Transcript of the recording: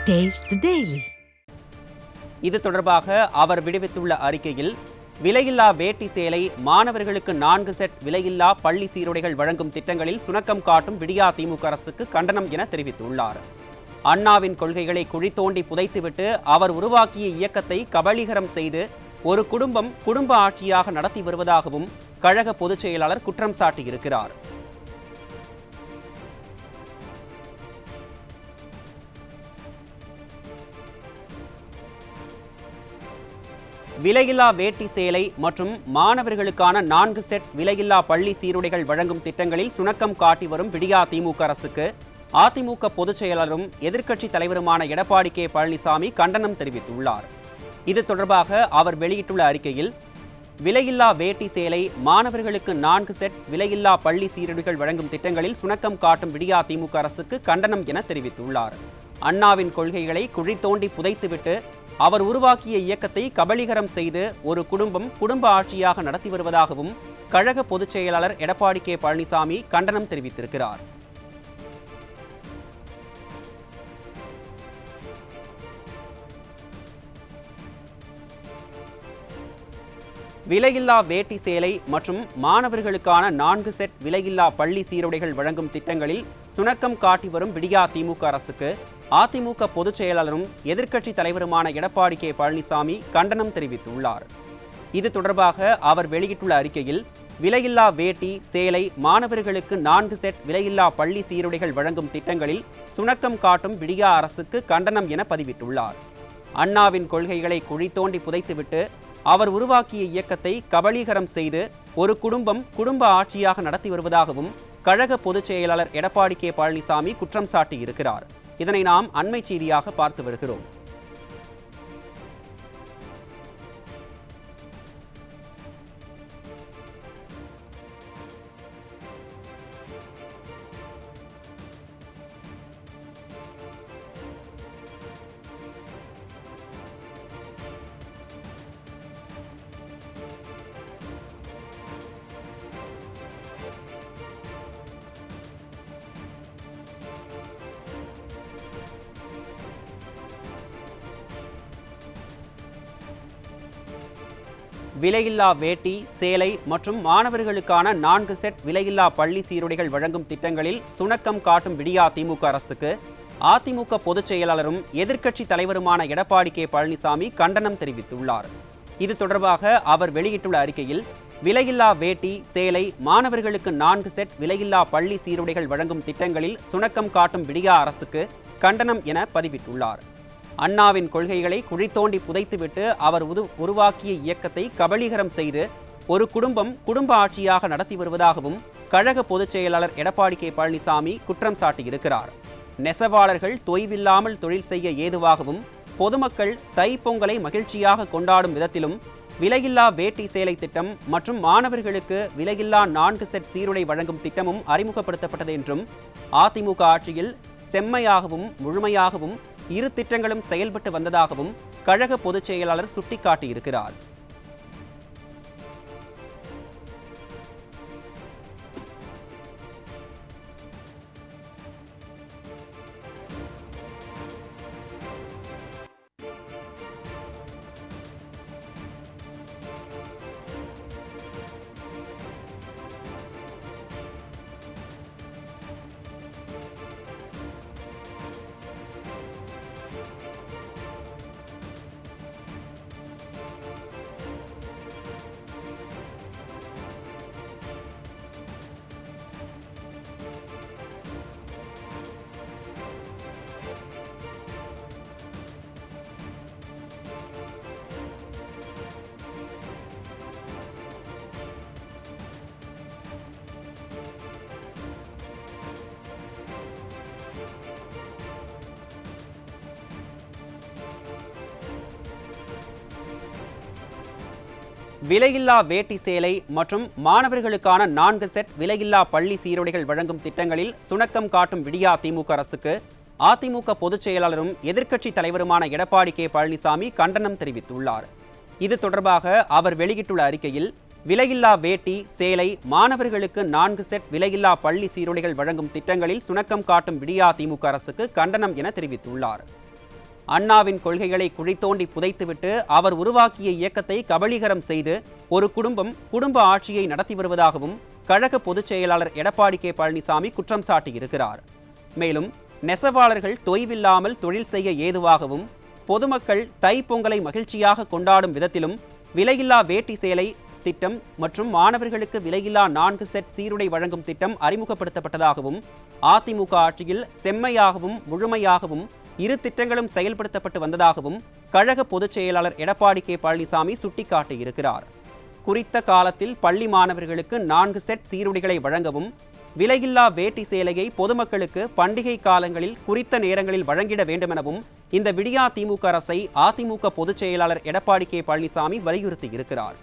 Taste the Daily. இது தொடர்பாக அவர் விடுவித்துள்ள அறிக்கையில், விலையில்லா வேட்டி சேலை, மாணவர்களுக்கு 4 செட் விலையில்லா பள்ளி சீருடைகள் வழங்கும் திட்டங்களில் சுணக்கம் காட்டும் விடியா திமுக அரசுக்கு கண்டனம் என தெரிவித்துள்ளார். அண்ணாவின் கொள்கைகளை குழி தோண்டி புதைத்துவிட்டு அவர் உருவாக்கிய இயக்கத்தை கபளீகரம் செய்து ஒரு குடும்பம் குடும்ப ஆட்சியாக நடத்தி வருவதாகவும் கழக பொதுச் செயலாளர் குற்றம் சாட்டியிருக்கிறார். விலையில்லா வேட்டி சேலை மற்றும் மாணவர்களுக்கான 4 செட் விலையில்லா பள்ளி சீருடைகள் வழங்கும் திட்டங்களில் சுணக்கம் காட்டி வரும் விடியா திமுக அரசுக்கு அதிமுக பொதுச் செயலரும் எதிர்க்கட்சி தலைவருமான எடப்பாடி கே பழனிசாமி கண்டனம் தெரிவித்துள்ளார். இது தொடர்பாக அவர் வெளியிட்டுள்ள அறிக்கையில், விலையில்லா வேட்டி சேலை, மாணவர்களுக்கு 4 செட் விலையில்லா பள்ளி சீருடைகள் வழங்கும் திட்டங்களில் சுணக்கம் காட்டும் விடியா திமுக அரசுக்கு கண்டனம் என தெரிவித்துள்ளார். அண்ணாவின் கொள்கைகளை குழி தோண்டி புதைத்துவிட்டு அவர் உருவாக்கிய இயக்கத்தை கபளீகரம் செய்து ஒரு குடும்பம் குடும்ப ஆட்சியாக நடத்தி வருவதாகவும் கழக பொதுச் செயலாளர் எடப்பாடி கே பழனிசாமி கண்டனம் தெரிவித்திருக்கிறார். விலையில்லா வேட்டி சேலை மற்றும் மாணவர்களுக்கான 4 செட் விலையில்லா பள்ளி சீருடைகள் வழங்கும் திட்டங்களில் சுணக்கம் காட்டி வரும் விடியா திமுக அரசுக்கு அதிமுக பொதுச் செயலாளரும் எதிர்க்கட்சி தலைவருமான எடப்பாடி கே பழனிசாமி கண்டனம் தெரிவித்துள்ளார். இது தொடர்பாக அவர் வெளியிட்டுள்ள அறிக்கையில், விலையில்லா வேட்டி சேலை, மாணவர்களுக்கு 4 செட் விலையில்லா பள்ளி சீருடைகள் வழங்கும் திட்டங்களில் சுணக்கம் காட்டும் விடியா அரசுக்கு கண்டனம் என பதிவிட்டுள்ளார். அண்ணாவின் கொள்கைகளை குழி தோண்டி புதைத்துவிட்டு அவர் உருவாக்கிய இயக்கத்தை கபளீகரம் செய்து ஒரு குடும்பம் குடும்ப ஆட்சியாக நடத்தி வருவதாகவும் கழக பொதுச் செயலாளர் எடப்பாடி கே பழனிசாமி குற்றம் சாட்டியிருக்கிறார். இதனை நாம் அண்மை செய்தியாக பார்த்து வருகிறோம். விலையில்லா வேட்டி சேலை மற்றும் மாணவர்களுக்கான 4 செட் விலையில்லா பள்ளி சீருடைகள் வழங்கும் திட்டங்களில் சுணக்கம் காட்டும் விடியா திமுக அரசுக்கு அதிமுக பொதுச் செயலாளரும் எதிர்க்கட்சி தலைவருமான எடப்பாடி கே பழனிசாமி கண்டனம் தெரிவித்துள்ளார். இது தொடர்பாக அவர் வெளியிட்டுள்ள அறிக்கையில், விலையில்லா வேட்டி சேலை, மாணவர்களுக்கு 4 செட் விலையில்லா பள்ளி சீருடைகள் வழங்கும் திட்டங்களில் சுணக்கம் காட்டும் விடியா அரசுக்கு கண்டனம் என பதிவிட்டுள்ளார். அண்ணாவின் கொள்கைகளை குழி தோண்டி புதைத்துவிட்டு அவர் உருவாக்கிய இயக்கத்தை கபளீகரம் செய்து ஒரு குடும்பம் குடும்ப ஆட்சியாக நடத்தி வருவதாகவும் கழக பொதுச் செயலாளர் எடப்பாடி கே பழனிசாமி குற்றம் சாட்டியிருக்கிறார். நெசவாளர்கள் தொய்வில்லாமல் தொழில் செய்ய ஏதுவாகவும் பொதுமக்கள் தைப்பொங்கலை மகிழ்ச்சியாக கொண்டாடும் விதத்திலும் விலையில்லா வேட்டி சேலை திட்டம் மற்றும் மாணவர்களுக்கு விலையில்லா 4 செட் சீருடை வழங்கும் திட்டமும் அறிமுகப்படுத்தப்பட்டது என்றும் அதிமுக ஆட்சியில் செம்மையாகவும் முழுமையாகவும் இரு திட்டங்களும் செயல்பட்டு வந்ததாகவும் கழக பொதுச் செயலாளர் சுட்டிக்காட்டியிருக்கிறார். விலையில்லா வேட்டி சேலை மற்றும் மாணவர்களுக்கான 4 செட் விலையில்லா பள்ளி சீருடைகள் வழங்கும் திட்டங்களில் சுணக்கம் காட்டும் விடியா திமுக அரசுக்கு அதிமுக பொதுச் செயலாளரும் எதிர்க்கட்சி தலைவருமான எடப்பாடி கே பழனிசாமி கண்டனம் தெரிவித்துள்ளார். இது தொடர்பாக அவர் வெளியிட்டுள்ள அறிக்கையில், விலையில்லா வேட்டி சேலை, மாணவர்களுக்கு 4 செட் விலையில்லா பள்ளி சீருடைகள் வழங்கும் திட்டங்களில் சுணக்கம் காட்டும் விடியா திமுக அரசுக்கு கண்டனம் என தெரிவித்துள்ளார். அண்ணாவின் கொள்கைகளை குழித்தோண்டி புதைத்துவிட்டு அவர் உருவாக்கிய இயக்கத்தை கபளீகரம் செய்து ஒரு குடும்ப ஆட்சியை நடத்தி வருவதாகவும் கழக பொதுச் செயலாளர் எடப்பாடி கே பழனிசாமி குற்றம் சாட்டியிருக்கிறார். மேலும் நெசவாளர்கள் தொய்வில்லாமல் தொழில் செய்ய ஏதுவாகவும் பொதுமக்கள் தைப்பொங்கலை மகிழ்ச்சியாக கொண்டாடும் விதத்திலும் விலையில்லா வேட்டி சேலை திட்டம் மற்றும் மாணவர்களுக்கு விலையில்லா 4 செட் சீருடை வழங்கும் திட்டம் அறிமுகப்படுத்தப்பட்டதாகவும் அதிமுக ஆட்சியில் செம்மையாகவும் முழுமையாகவும் இரு திட்டங்களும் செயல்படுத்தப்பட்டு வந்ததாகவும் கழக பொதுச் செயலாளர் எடப்பாடி கே பழனிசாமி சுட்டிக்காட்டியிருக்கிறார். குறித்த காலத்தில் பள்ளி மாணவர்களுக்கு 4 செட் சீருடைகளை வழங்கவும் விலையில்லா வேட்டி சேலையை பொதுமக்களுக்கு பண்டிகை காலங்களில் குறித்த நேரங்களில் வழங்கிட வேண்டுமெனவும் இந்த விடியா திமுக அரசை அதிமுக பொதுச் செயலாளர் எடப்பாடி கே பழனிசாமி வலியுறுத்தியிருக்கிறார்.